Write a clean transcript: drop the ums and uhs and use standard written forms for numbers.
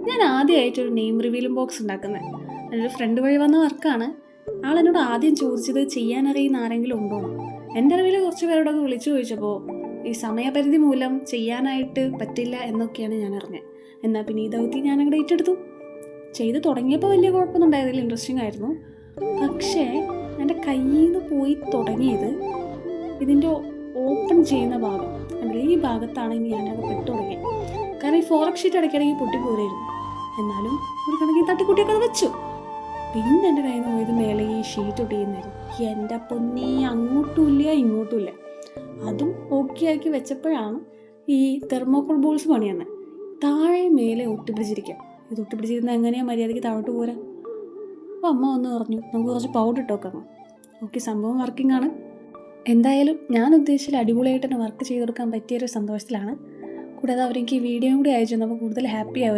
ഞാൻ ആദ്യമായിട്ടൊരു name റിവീലും box ഉണ്ടാക്കുന്നത്. എൻ്റെ ഒരു ഫ്രണ്ട് വഴി വന്ന വർക്കാണ്. ആളെന്നോട് ആദ്യം ചോദിച്ചത് ചെയ്യാനറിയുന്ന ആരെങ്കിലും ഉണ്ടോ. എൻ്റെ അറിവിൽ കുറച്ച് പേരോടൊക്കെ വിളിച്ചു ചോദിച്ചപ്പോൾ ഈ സമയപരിധി മൂലം ചെയ്യാനായിട്ട് പറ്റില്ല എന്നൊക്കെയാണ് ഞാൻ അറിഞ്ഞത്. എന്നാൽ പിന്നെ ഈ ദൗത്യം ഞാൻ അങ്ങോട്ട് ഏറ്റെടുത്തു. ചെയ്ത് തുടങ്ങിയപ്പോൾ വലിയ കുഴപ്പമൊന്നും ഉണ്ടായതില്ല, ഇൻട്രസ്റ്റിംഗ് ആയിരുന്നു. പക്ഷേ എൻ്റെ കയ്യിൽ നിന്ന് പോയി തുടങ്ങിയത് ഇതിൻ്റെ ഓപ്പൺ ചെയ്യുന്ന ഭാഗം, ഈ ഭാഗത്താണ് ഇനി ഞാനത് പെട്ടു തുടങ്ങിയത്. കാരണം ഈ ഫോറക് ഷീറ്റ് ഇടയ്ക്കിടയ്ക്ക് പൊട്ടിപ്പോരായിരുന്നു. എന്നാലും ഒരു കണക്കിന് തട്ടിക്കുട്ടിയൊക്കെ അത് വെച്ചു. പിന്നെ എൻ്റെ കയ്യിൽ നിന്ന് പോയത് മേലെ ഈ ഷീറ്റ് ഒട്ടിക്കുന്നായിരുന്നു. എൻ്റെ പൊന്നി, അങ്ങോട്ടും ഇല്ല ഇങ്ങോട്ടും ഇല്ല. അതും ഓക്കെ ആക്കി വെച്ചപ്പോഴാണ് ഈ തെർമോക്കോൾ ബോൾസ് പണി തന്നെ. താഴെ മേലെ ഒട്ടിപ്പിടിച്ചിരിക്കുക. ഇത് ഒട്ടിപ്പിടിച്ചിരുന്നാൽ എങ്ങനെയാണ് മര്യാദയ്ക്ക് താഴോട്ട് പോരാ. അപ്പോൾ അമ്മ വന്ന് പറഞ്ഞു, നമുക്ക് കുറച്ച് പൗഡർ ഇട്ട് വെക്കാം. ഓക്കെ, സംഭവം വർക്കിംഗ് ആണ്. എന്തായാലും ഞാൻ ഉദ്ദേശിച്ച അടിപൊളിയായിട്ട് തന്നെ വർക്ക് ചെയ്ത് കൊടുക്കാൻ പറ്റിയൊരു സന്തോഷത്തിലാണ്. കൂടാതെ അവരെനിക്ക് ഈ വീഡിയോയും കൂടി അയച്ചു തന്നപ്പോൾ കൂടുതൽ ഹാപ്പി ആവും.